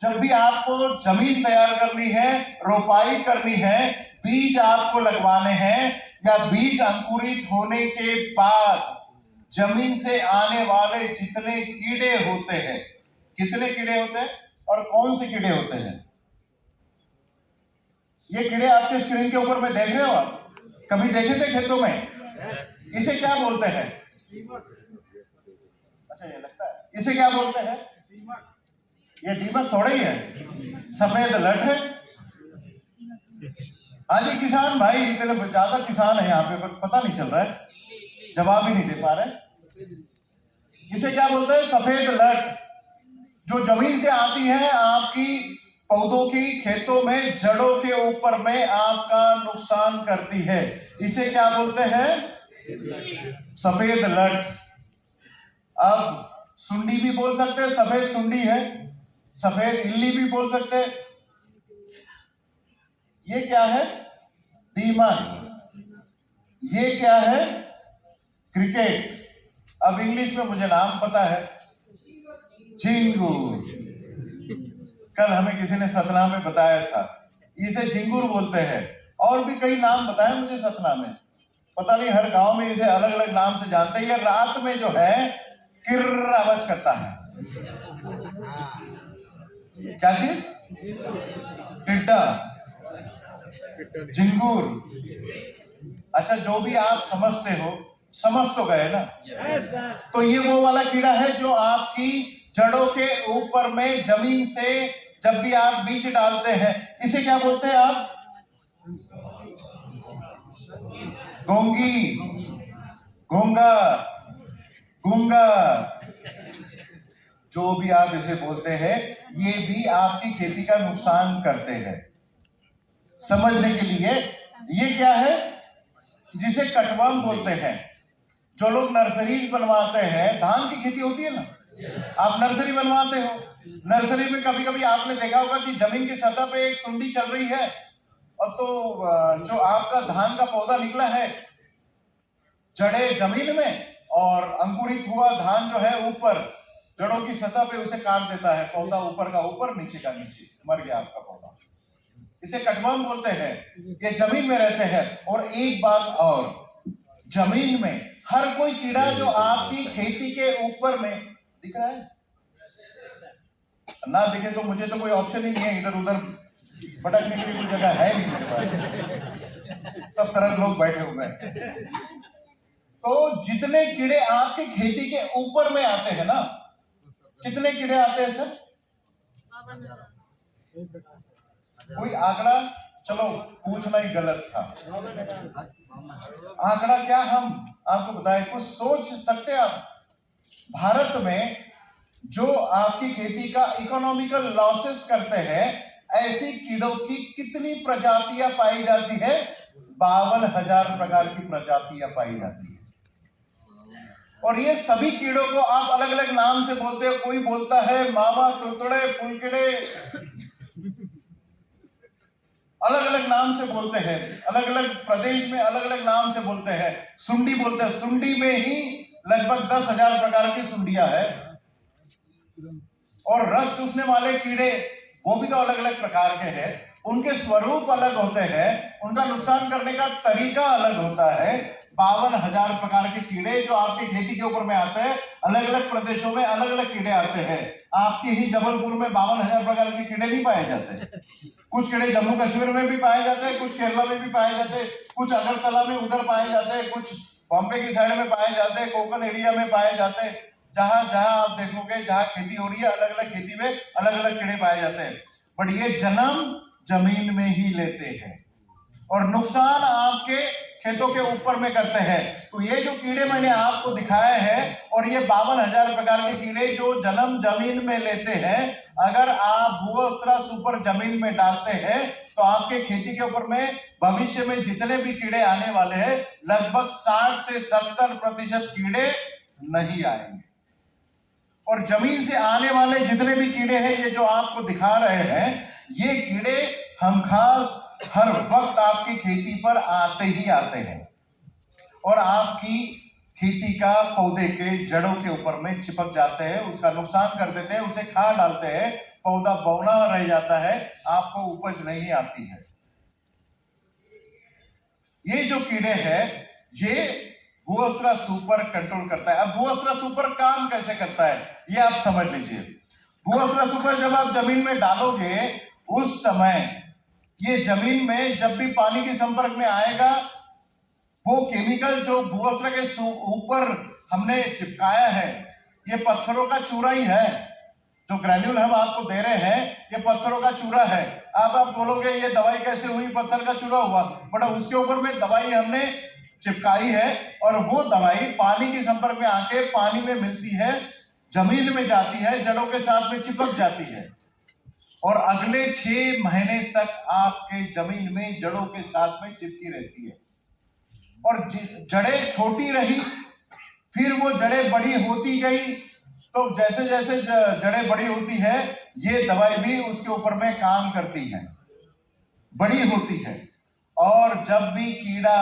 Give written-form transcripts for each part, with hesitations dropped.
जब भी आपको जमीन तैयार करनी है, रोपाई करनी है, बीज आपको लगवाने हैं, या बीज अंकुरित होने के बाद जमीन से आने वाले जितने कीड़े होते हैं, कितने कीड़े होते हैं और कौन से कीड़े होते हैं, ये कीड़े आपके स्क्रीन के ऊपर में देख रहे हो आप, कभी देखे थे खेतों में? इसे क्या बोलते हैं? अच्छा, ये लगता है, इसे क्या बोलते हैं? ये दीमक थोड़ा ही है, सफेद लट है। हाँ जी, किसान भाई इतने ज्यादा किसान है यहाँ पे, पर पता नहीं चल रहा है, जवाब ही नहीं दे पा रहे। इसे क्या बोलते हैं? सफेद लट, जो जमीन से आती है आपकी पौधों की खेतों में जड़ों के ऊपर में आपका नुकसान करती है। इसे क्या बोलते हैं? सफेद लट। अब सुंडी भी बोल सकते हैं, सफेद सुंडी है, सफेद इल्ली भी बोल सकते हैं। ये क्या है? दीमक। ये क्या है? क्रिकेट। अब इंग्लिश में मुझे नाम पता है, झिंगुर। कल हमें किसी ने सतना में बताया था, इसे झिंगुर बोलते हैं। और भी कई नाम बताए मुझे सतना में, पता नहीं हर गांव में इसे अलग अलग नाम से जानते हैं। रात में जो है किर्र आवाज करता है। क्या चीज? टिड्डा, झिंगुर। अच्छा, जो भी आप समझते हो, समझ तो गए ना? तो ये वो वाला कीड़ा है जो आपकी जड़ों के ऊपर में जमीन से जब भी आप बीज डालते हैं, इसे क्या बोलते हैं आप? घोंगी, घोंगा, गूंगा, जो भी आप इसे बोलते हैं, ये भी आपकी खेती का नुकसान करते हैं। समझने के लिए, ये क्या है? जिसे कटवर्म बोलते हैं। जो लोग नर्सरीज बनवाते हैं, धान की खेती होती है ना, आप नर्सरी बनवाते हो, नर्सरी में कभी कभी आपने देखा होगा कि जमीन की सतह पे एक सुंडी चल रही है, और तो जो आपका धान का पौधा निकला है जड़े जमीन में, और अंकुरित हुआ धान जो है ऊपर जड़ों की सतह पे उसे काट देता है, पौधा ऊपर का ऊपर, नीचे का नीचे, मर गया आपका पौधा। इसे कटवर्म बोलते हैं। ये जमीन में रहते हैं। और एक बात और, जमीन में हर कोई कीड़ा जो आपकी खेती के ऊपर में दिख रहा है, ना दिखे तो मुझे तो कोई ऑप्शन ही नहीं है, इधर उधर भटकने की कोई जगह है नहीं मेरे पास, सब तरह लोग बैठे हुए हैं। तो जितने कीड़े आपकी खेती के ऊपर में आते हैं ना, कितने कीड़े आते हैं सर? कोई आंकड़ा, चलो पूछना ही गलत था, आंकड़ा क्या हम आपको बताएं, कुछ सोच सकते हैं आप? भारत में जो आपकी खेती का इकोनॉमिकल लॉसेस करते हैं, ऐसी कीड़ों की कितनी प्रजातियां पाई जाती है? 52,000 प्रकार की प्रजातियां पाई जाती है। और ये सभी कीड़ों को आप अलग अलग नाम से बोलते हो। कोई बोलता है मावा, तुरतुड़े, फुलकिड़े, अलग अलग नाम से बोलते हैं, अलग अलग प्रदेश में अलग अलग नाम से बोलते हैं। सुंडी बोलते हैं, सुंडी में ही लगभग 10,000 प्रकार की सुंडियां है। और रस चूसने वाले कीड़े, वो भी तो अलग अलग प्रकार के हैं, उनके स्वरूप अलग होते हैं, उनका नुकसान करने का तरीका अलग होता है। 52,000 प्रकार के कीड़े जो आपकी खेती के ऊपर में आते हैं, अलग अलग प्रदेशों में अलग अलग कीड़े आते हैं। आपके ही जबलपुर में 52,000 प्रकार के कीड़े नहीं पाए जाते। कुछ कीड़े जम्मू कश्मीर में भी पाए जाते हैं, कुछ केरला में भी पाए जाते हैं, कुछ अगरतला में उधर पाए जाते हैं, कुछ बॉम्बे की साइड में पाए जाते हैं, कोकन एरिया में पाए जाते हैं। जहां जहां आप देखोगे, जहां खेती हो रही है, अलग अलग खेती में अलग अलग कीड़े पाए जाते हैं। बट ये जन्म जमीन में ही लेते हैं और नुकसान आपके खेतों के ऊपर में करते हैं। तो ये जो कीड़े मैंने आपको दिखाए हैं, और ये 52,000 प्रकार के कीड़े जो जन्म जमीन में लेते हैं, अगर आप भूअस्त्रा सुपर जमीन में डालते हैं, तो आपके खेती के ऊपर में भविष्य में जितने भी कीड़े आने वाले हैं, लगभग 60 से 70% कीड़े नहीं आएंगे। और जमीन से आने वाले जितने भी कीड़े हैं, ये जो आपको दिखा रहे हैं, ये कीड़े हम खास हर वक्त आपकी खेती पर आते ही आते हैं और आपकी खेती का पौधे के जड़ों के ऊपर में चिपक जाते हैं, उसका नुकसान कर देते हैं, उसे खा डालते हैं, पौधा बौना रह जाता है, आपको उपज नहीं आती है। ये जो कीड़े हैं ये भूअसरा सुपर कंट्रोल करता है। अब भूअसरा सुपर काम कैसे करता है ये आप समझ लीजिए। भूअसरा सुपर जब आप जमीन में डालोगे उस समय ये जमीन में जब भी पानी के संपर्क में आएगा, वो केमिकल जो भूअसरा के ऊपर हमने चिपकाया है, ये पत्थरों का चूरा ही है। जो ग्रैन्यूल हम आपको दे रहे हैं ये पत्थरों का चूरा है। आप बोलोगे ये दवाई कैसे हुई, पत्थर का चूरा हुआ, बट उसके ऊपर में दवाई हमने चिपकाई है और वो दवाई पानी के संपर्क में आके पानी में मिलती है, जमीन में जाती है, जड़ों के साथ में चिपक जाती है और अगले 6 महीने तक आपके जमीन में जड़ों के साथ में चिपकी रहती है। और जड़ें छोटी रही, फिर वो जड़ें बड़ी होती गई, तो जैसे जैसे जड़ें बड़ी होती है ये दवाई भी उसके ऊपर में काम करती है, बड़ी होती है। और जब भी कीड़ा,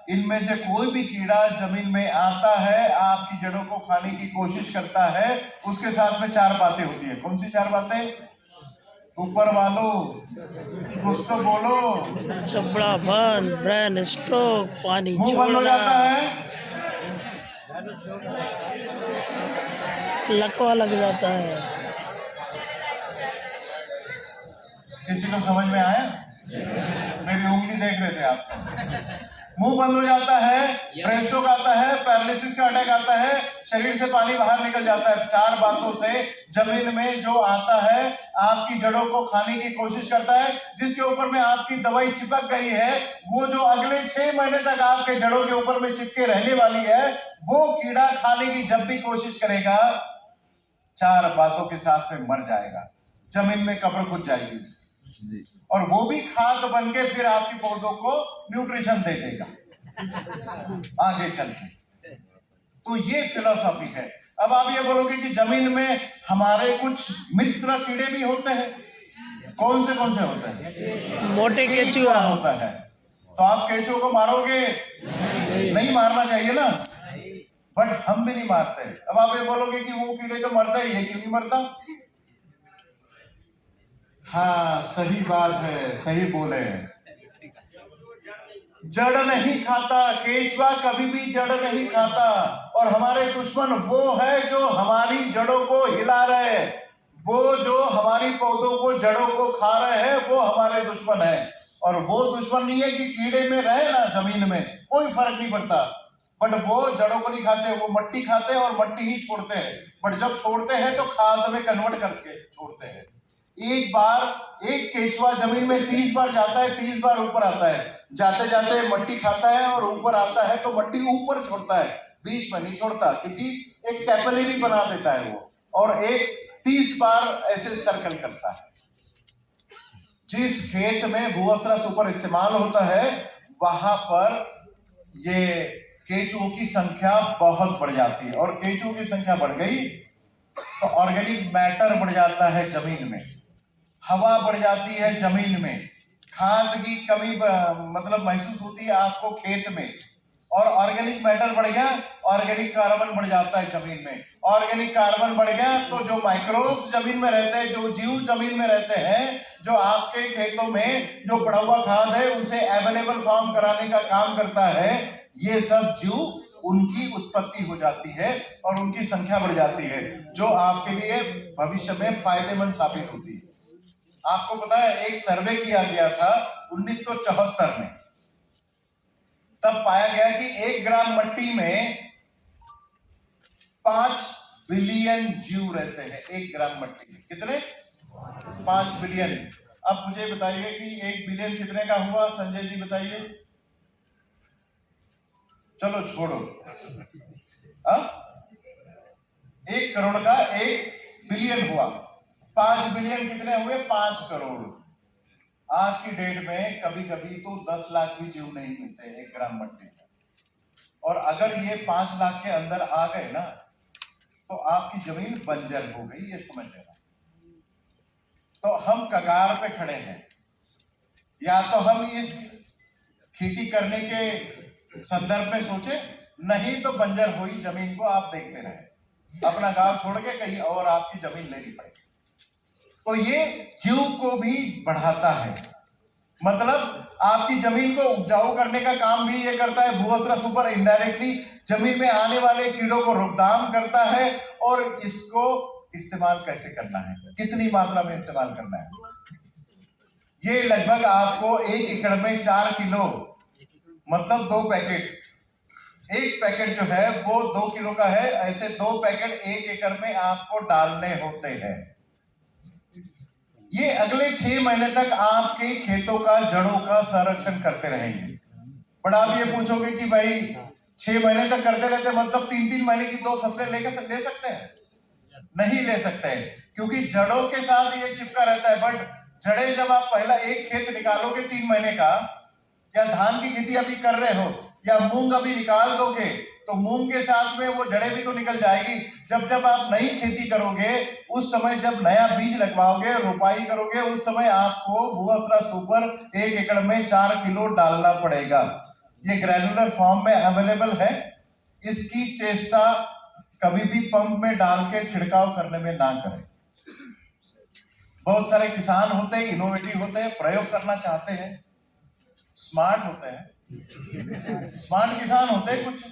इनमें से कोई भी कीड़ा जमीन में आता है, आपकी जड़ों को खाने की कोशिश करता है, उसके साथ में 4 बातें होती है। कौन सी 4 बातें? ऊपर वालों कुछ तो बोलो। चपड़ा बंद, ब्रेन स्ट्रोक, पानी मुंह बंद हो जाता है, लकवा लग जाता है। किसी को समझ में आया? मेरी उंगली देख रहे थे आप। मुंह बंद हो जाता है, ब्रेन स्ट्रोक आता है, पैरालिसिस का अटैक आता है, शरीर से पानी बाहर निकल जाता है। 4 बातों से जमीन में जो आता है आपकी जड़ों को खाने की कोशिश करता है, जिसके ऊपर में आपकी दवाई चिपक गई है, वो जो अगले 6 महीने तक आपके जड़ों के ऊपर में चिपके रहने वाली है, वो कीड़ा खाने की जब भी कोशिश करेगा 4 बातों के साथ में मर जाएगा, जमीन में कब्र खुद जाएगी उसकी, और वो भी खाद बन के फिर आपके पौधों को न्यूट्रिशन दे देगा आगे चल के। तो ये फिलॉसफी है। अब आप ये बोलोगे कि जमीन में हमारे कुछ मित्र कीड़े भी होते हैं। कौन से होते हैं? मोटे केचुआ होता है। तो आप केचुओं को मारोगे? नहीं मारना चाहिए ना, बट हम भी नहीं मारते। अब आप ये बोलोगे कि वो कीड़े तो मरता ही है, क्यों नहीं मरता? हाँ सही बात है, सही बोले। जड़ नहीं खाता केचुआ, कभी भी जड़ नहीं खाता। और हमारे दुश्मन वो है जो हमारी जड़ों को हिला रहे हैं, वो जो हमारी पौधों को, जड़ों को खा रहे हैं, वो हमारे दुश्मन है। और वो दुश्मन नहीं है कि कीड़े में रहे ना जमीन में, कोई फर्क नहीं पड़ता, बट वो जड़ों को नहीं खाते, वो मट्टी खाते हैं और मट्टी ही छोड़ते हैं। बट जब छोड़ते हैं तो खाद में कन्वर्ट करके छोड़ते हैं। एक बार एक केचुआ जमीन में 30 बार जाता है, 30 बार ऊपर आता है। जाते जाते मट्टी खाता है और ऊपर आता है तो मट्टी ऊपर छोड़ता है, बीच में नहीं छोड़ता, क्योंकि एक कैपिलरी बना देता है वो, और एक 30 बार ऐसे सर्कल करता है। जिस खेत में भूअसरा सुपर इस्तेमाल होता है वहां पर ये केचुओं की संख्या बहुत बढ़ जाती है, और केचुओं की संख्या बढ़ गई तो ऑर्गेनिक मैटर बढ़ जाता है जमीन में, हवा बढ़ जाती है जमीन में, खाद की कमी मतलब महसूस होती है आपको खेत में, और ऑर्गेनिक मैटर बढ़ गया, ऑर्गेनिक कार्बन बढ़ जाता है जमीन में। ऑर्गेनिक कार्बन बढ़ गया तो जो माइक्रोब्स जमीन में रहते हैं, जो जीव जमीन में रहते हैं, जो आपके खेतों में जो पड़ा हुआ खाद है उसे अवेलेबल फॉर्म कराने का काम करता है, ये सब जीव, उनकी उत्पत्ति हो जाती है और उनकी संख्या बढ़ जाती है, जो आपके लिए भविष्य में फायदेमंद साबित होती है। आपको पता है एक सर्वे किया गया था 1974 में, तब पाया गया कि 1 ग्राम मट्टी में 5 बिलियन जीव रहते हैं। 1 ग्राम मट्टी में कितने? 5 बिलियन। अब मुझे बताइए कि 1 बिलियन कितने का हुआ, संजय जी बताइए। चलो छोड़ो, 1 करोड़ का 1 बिलियन हुआ, 5 बिलियन कितने हुए? 5 करोड़। आज की डेट में कभी कभी तो 10 लाख भी जीव नहीं मिलते 1 ग्राम मट्टी में, और अगर ये 5 लाख के अंदर आ गए ना तो आपकी जमीन बंजर हो गई, ये समझ लेना। तो हम कगार पे खड़े हैं, या तो हम इस खेती करने के संदर्भ में सोचे नहीं तो बंजर हुई जमीन को आप देखते रहे, अपना गांव छोड़ के कहीं और आपकी जमीन लेनी पड़ेगी। तो ये जीव को भी बढ़ाता है, मतलब आपकी जमीन को उपजाऊ करने का काम भी ये करता है। भूअसरा सुपर इनडायरेक्टली जमीन में आने वाले कीड़ों को रोकथाम करता है और इसको इस्तेमाल कैसे करना है, कितनी मात्रा में इस्तेमाल करना है। ये लगभग आपको 1 एकड़ में 4 किलो, मतलब 2 पैकेट, एक पैकेट जो है वो 2 किलो का है, ऐसे 2 पैकेट 1 एकड़ में आपको डालने होते हैं। ये अगले 6 महीने तक आपके खेतों का, जड़ों का संरक्षण करते रहेंगे। बट आप ये पूछोगे कि भाई 6 महीने तक करते रहते मतलब 3-3 महीने की 2 फसलें ले सकते हैं? नहीं ले सकते हैं, क्योंकि जड़ों के साथ ये चिपका रहता है। बट जड़ें जब आप पहला एक खेत निकालोगे 3 महीने का, या धान की खेती अभी कर रहे हो या मूंग अभी निकाल दोगे, तो मूंग के साथ में वो जड़ें भी तो निकल जाएगी। जब आप नई खेती करोगे, उस समय जब नया बीज लगवाओगे, रोपाई करोगे, उस समय आपको भूअसरा सुपर 1 एकड़ में 4 किलो डालना पड़ेगा। ये ग्रैनुलर फॉर्म में अवेलेबल है। इसकी चेष्टा कभी भी पंप में डाल के छिड़काव करने में ना करें। बहुत सारे किसान होते हैं, इनोवेटिव होते हैं, प्रयोग करना चाहते हैं, स्मार्ट होते हैं, स्मार्ट किसान होते हैं कुछ,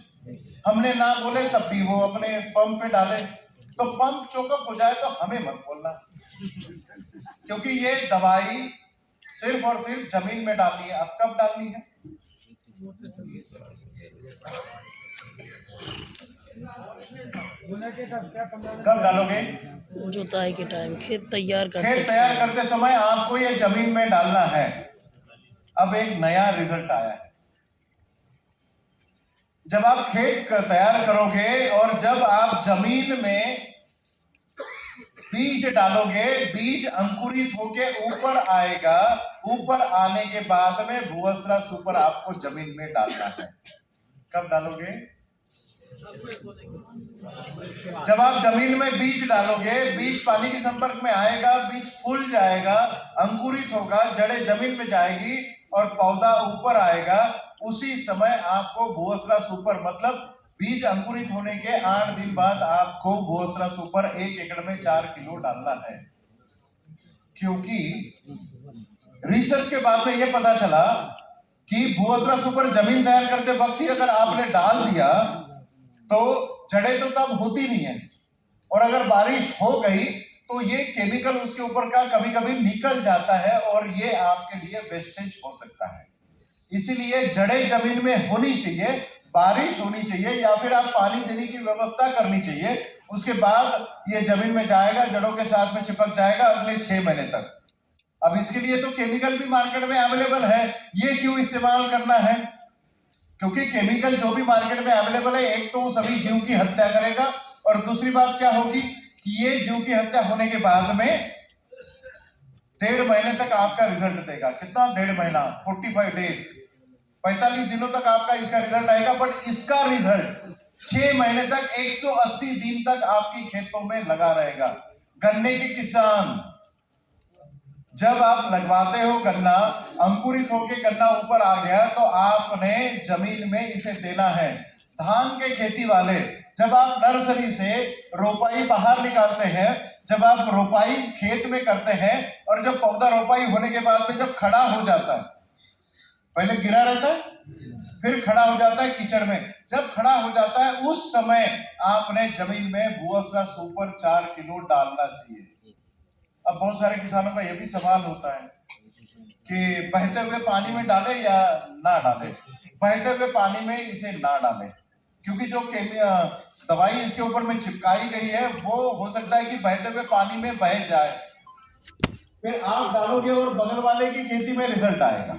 हमने ना बोले तब भी वो अपने पंप पे डाले। तो पंप चोकअप हो जाए तो हमें मत बोलना, क्योंकि ये दवाई सिर्फ और सिर्फ जमीन में डालनी है। अब कब डालनी है? कब डालोगे? जुताई के टाइम, खेत तैयार करते समय आपको ये जमीन में डालना है। अब एक नया रिजल्ट आया है। जब आप खेत तैयार करोगे और जब आप जमीन में बीज डालोगे, बीज अंकुरित होके ऊपर आएगा। ऊपर आने के बाद में भूअसरा सुपर आपको जमीन में डालना है। कब डालोगे? जब आप जमीन में बीज डालोगे, बीज पानी के संपर्क में आएगा, बीज फूल जाएगा, अंकुरित होगा, जड़ें जमीन में जाएगी और पौधा ऊपर आएगा। उसी समय आपको भूअसरा सुपर, मतलब बीज अंकुरित होने के 8 दिन बाद आपको भूअसरा सुपर 1 एकड़ में 4 किलो डालना है। क्योंकि रिसर्च के बाद में यह पता चला कि भूअसरा सुपर जमीन तैयार करते वक्त ही अगर आपने डाल दिया तो जड़ें तो तब होती नहीं है, और अगर बारिश हो गई तो ये केमिकल उसके ऊपर का कभी कभी निकल जाता है और ये आपके लिए वेस्टेज हो सकता है। इसीलिए जड़ें जमीन में होनी चाहिए, बारिश होनी चाहिए, या फिर आप पानी देने की व्यवस्था करनी चाहिए। उसके बाद ये जमीन में जाएगा, जड़ों के साथ में चिपक जाएगा अगले 6 महीने तक। अब इसके लिए तो केमिकल भी मार्केट में अवेलेबल है। ये क्यों इस्तेमाल करना है? क्योंकि केमिकल जो भी मार्केट में अवेलेबल है, एक तो वो सभी जीव की हत्या करेगा, और दूसरी बात क्या होगी कि ये जीव की हत्या होने के बाद में 1.5 महीने तक आपका रिजल्ट देगा। कितना? 1.5 महीना, 45 डेज, 45 दिनों तक आपका इसका रिजल्ट आएगा। बट इसका रिजल्ट 6 महीने तक, 180 दिन तक आपकी खेतों में लगा रहेगा। गन्ने के किसान, जब आप लगवाते हो गन्ना, अंकुरित होके गन्ना ऊपर आ गया तो आपने जमीन में इसे देना है। धान के खेती वाले, जब आप नर्सरी से रोपाई बाहर निकालते हैं, जब आप रोपाई खेत में करते हैं, और जब पौधा रोपाई होने के बाद में जब खड़ा हो जाता है, पहले गिरा रहता है, फिर खड़ा हो जाता है कीचड़ में, जब खड़ा हो जाता है उस समय आपने जमीन में भूअसरा सुपर 4 किलो डालना चाहिए। अब बहुत सारे किसानों का यह भी सवाल होता है कि बहते हुए पानी में डाले या ना डाले। बहते हुए पानी में इसे ना डालें, क्योंकि जो दवाई इसके ऊपर में चिपकाई गई है वो हो सकता है कि बहते हुए पानी में बह जाए, फिर आप डालोगे और बगल वाले की खेती में रिजल्ट आएगा।